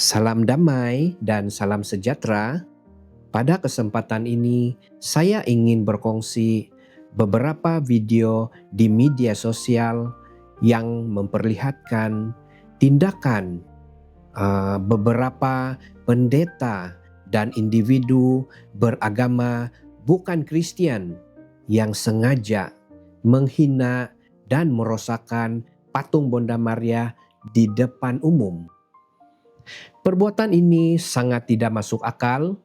Salam damai dan salam sejahtera. Pada kesempatan ini, saya ingin berkongsi beberapa video di media sosial yang memperlihatkan tindakan beberapa pendeta dan individu beragama bukan Kristen yang sengaja menghina dan merosakkan patung Bunda Maria di depan umum. Perbuatan ini sangat tidak masuk akal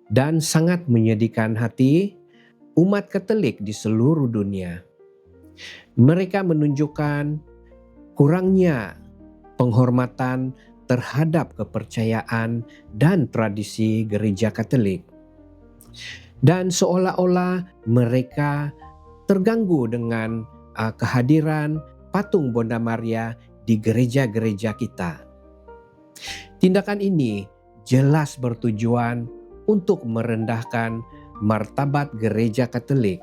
dan sangat menyedihkan hati umat Katolik di seluruh dunia. Mereka menunjukkan kurangnya penghormatan terhadap kepercayaan dan tradisi gereja Katolik. Dan seolah-olah mereka terganggu dengan kehadiran patung Bunda Maria di gereja-gereja kita. Tindakan ini jelas bertujuan untuk merendahkan martabat gereja Katolik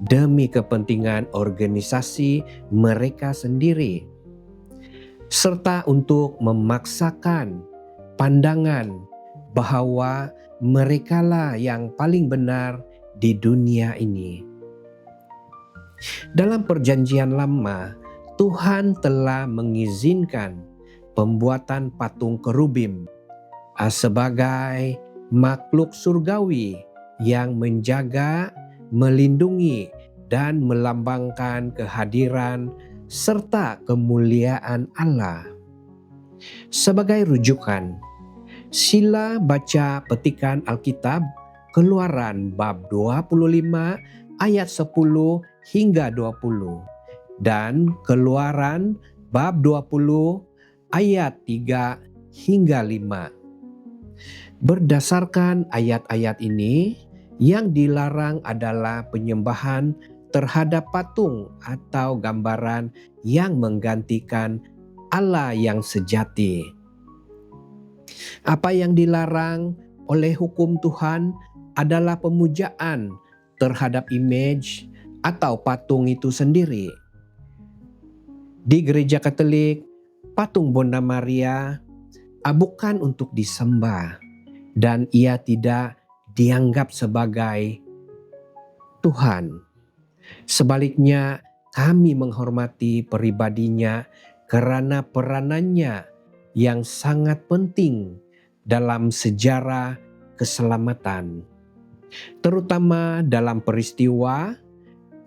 demi kepentingan organisasi mereka sendiri, serta untuk memaksakan pandangan bahwa merekalah yang paling benar di dunia ini. Dalam Perjanjian Lama, Tuhan telah mengizinkan pembuatan patung kerubim sebagai makhluk surgawi yang menjaga, melindungi, dan melambangkan kehadiran serta kemuliaan Allah. Sebagai rujukan, sila baca petikan Alkitab Keluaran bab 25 ayat 10 hingga 20 dan Keluaran bab 20 ayat 3 hingga 5. Berdasarkan ayat-ayat ini, yang dilarang adalah penyembahan terhadap patung atau gambaran yang menggantikan Allah yang sejati. Apa yang dilarang oleh hukum Tuhan adalah pemujaan terhadap image atau patung itu sendiri. Di gereja Katolik, patung Bunda Maria bukan untuk disembah dan ia tidak dianggap sebagai Tuhan. Sebaliknya, kami menghormati pribadinya karena peranannya yang sangat penting dalam sejarah keselamatan, terutama dalam peristiwa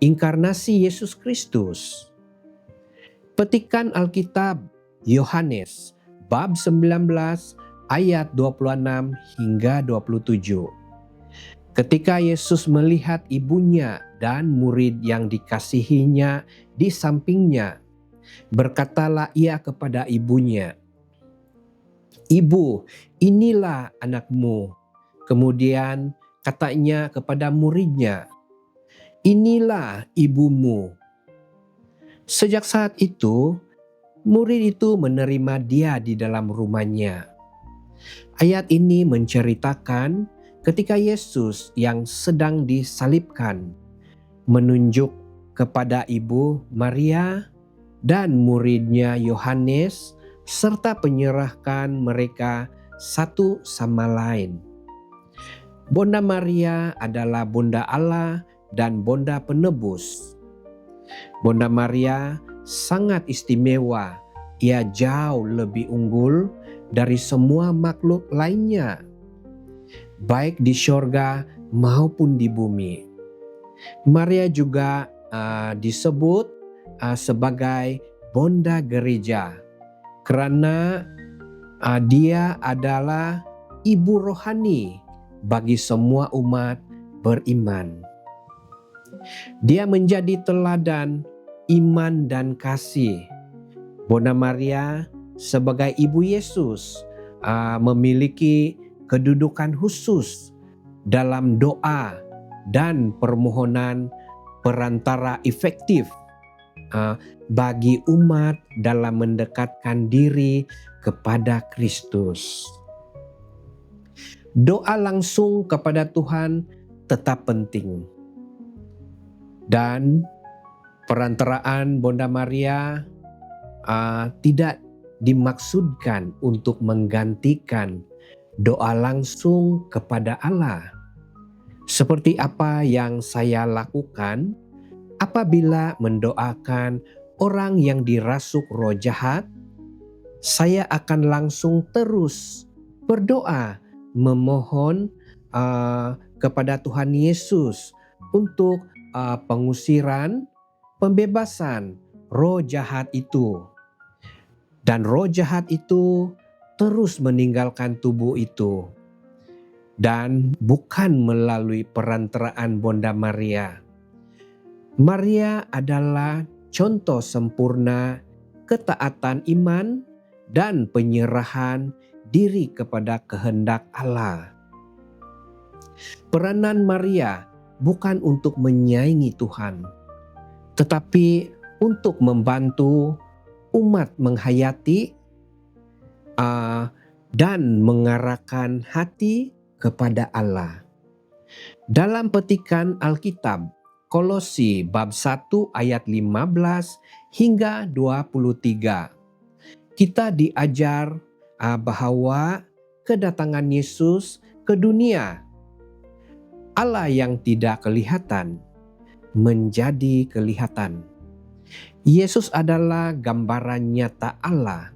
inkarnasi Yesus Kristus. Petikan Alkitab Yohanes bab 19 ayat 26 hingga 27. Ketika Yesus melihat ibunya dan murid yang dikasihinya di sampingnya, berkatalah ia kepada ibunya, "Ibu, inilah anakmu." Kemudian katanya kepada muridnya, "Inilah ibumu." Sejak saat itu, murid itu menerima dia di dalam rumahnya. Ayat ini menceritakan ketika Yesus yang sedang disalibkan menunjuk kepada ibu Maria dan muridnya Yohanes serta penyerahkan mereka satu sama lain. Bunda Maria adalah Bunda Allah dan Bunda Penebus. Bunda Maria sangat istimewa. Ia jauh lebih unggul dari semua makhluk lainnya, baik di sorga maupun di bumi. Maria juga disebut sebagai Bunda Gereja karena dia adalah ibu rohani bagi semua umat beriman. Dia menjadi teladan iman dan kasih. Bunda Maria sebagai ibu Yesus memiliki kedudukan khusus dalam doa dan permohonan perantara efektif bagi umat dalam mendekatkan diri kepada Kristus. Doa langsung kepada Tuhan tetap penting. Dan perantaraan Bunda Maria tidak dimaksudkan untuk menggantikan doa langsung kepada Allah. Seperti apa yang saya lakukan apabila mendoakan orang yang dirasuk roh jahat, saya akan langsung terus berdoa memohon kepada Tuhan Yesus untuk pengusiran, pembebasan roh jahat itu. Dan roh jahat itu terus meninggalkan tubuh itu. Dan bukan melalui perantaraan Bunda Maria. Maria adalah contoh sempurna ketaatan iman dan penyerahan diri kepada kehendak Allah. Peranan Maria bukan untuk menyaingi Tuhan, tetapi untuk membantu umat menghayati dan mengarahkan hati kepada Allah. Dalam petikan Alkitab, Kolose bab 1 ayat 15 hingga 23, kita diajar bahwa kedatangan Yesus ke dunia, Allah yang tidak kelihatan, menjadi kelihatan. Yesus adalah gambaran nyata Allah,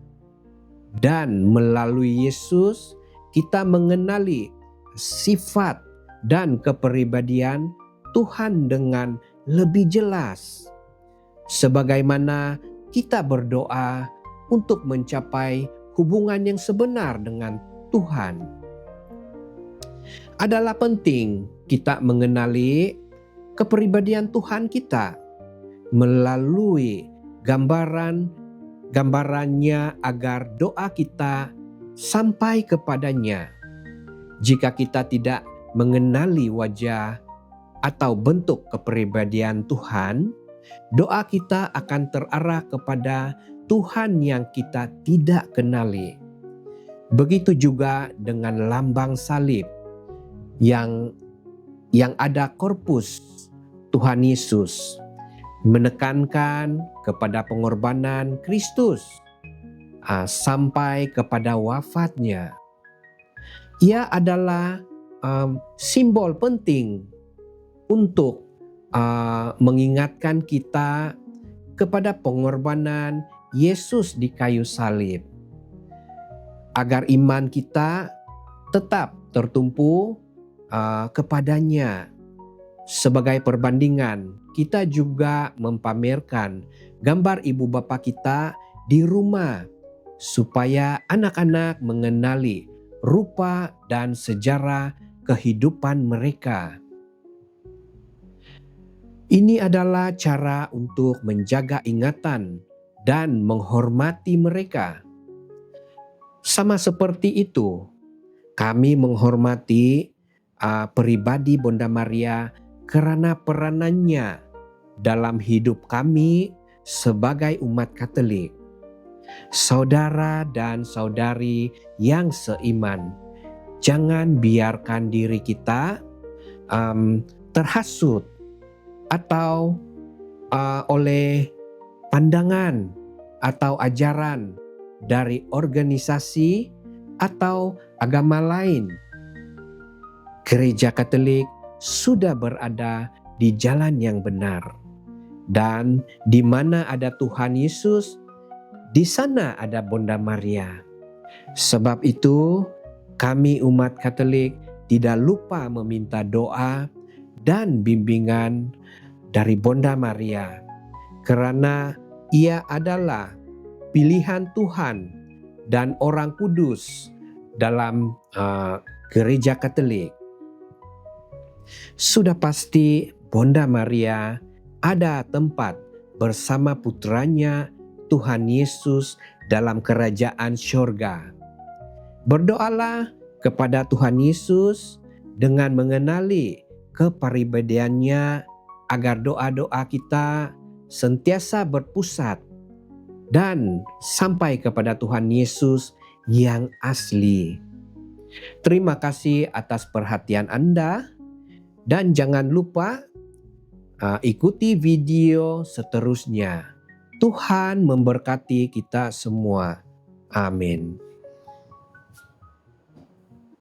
dan melalui Yesus kita mengenali sifat dan kepribadian Tuhan dengan lebih jelas. Sebagaimana kita berdoa untuk mencapai hubungan yang sebenar dengan Tuhan, adalah penting kita mengenali kepribadian Tuhan kita melalui gambarannya agar doa kita sampai kepadanya. Jika kita tidak mengenali wajah atau bentuk kepribadian Tuhan, doa kita akan terarah kepada Tuhan yang kita tidak kenali. Begitu juga dengan lambang salib yang ada korpus Tuhan Yesus, menekankan kepada pengorbanan Kristus sampai kepada wafatnya. Ia adalah simbol penting untuk mengingatkan kita kepada pengorbanan Yesus di kayu salib, agar iman kita tetap tertumpu kepadanya. Sebagai perbandingan, kita juga mempamerkan gambar ibu bapa kita di rumah, supaya anak-anak mengenali rupa dan sejarah kehidupan mereka. Ini adalah cara untuk menjaga ingatan dan menghormati mereka. Sama seperti itu, kami menghormati pribadi Bunda Maria karena peranannya dalam hidup kami sebagai umat Katolik. Saudara dan saudari yang seiman, jangan biarkan diri kita terhasut atau oleh pandangan atau ajaran dari organisasi atau agama lain. Gereja Katolik sudah berada di jalan yang benar, dan di mana ada Tuhan Yesus, di sana ada Bunda Maria. Sebab itu, kami umat Katolik tidak lupa meminta doa dan bimbingan dari Bunda Maria, karena ia adalah pilihan Tuhan dan orang kudus dalam gereja Katolik. Sudah pasti Bunda Maria ada tempat bersama putranya Tuhan Yesus dalam kerajaan syurga. Berdoalah kepada Tuhan Yesus dengan mengenali kepribadiannya, agar doa-doa kita sentiasa berpusat dan sampai kepada Tuhan Yesus yang asli. Terima kasih atas perhatian Anda. Dan jangan lupa ikuti video seterusnya. Tuhan memberkati kita semua. Amin.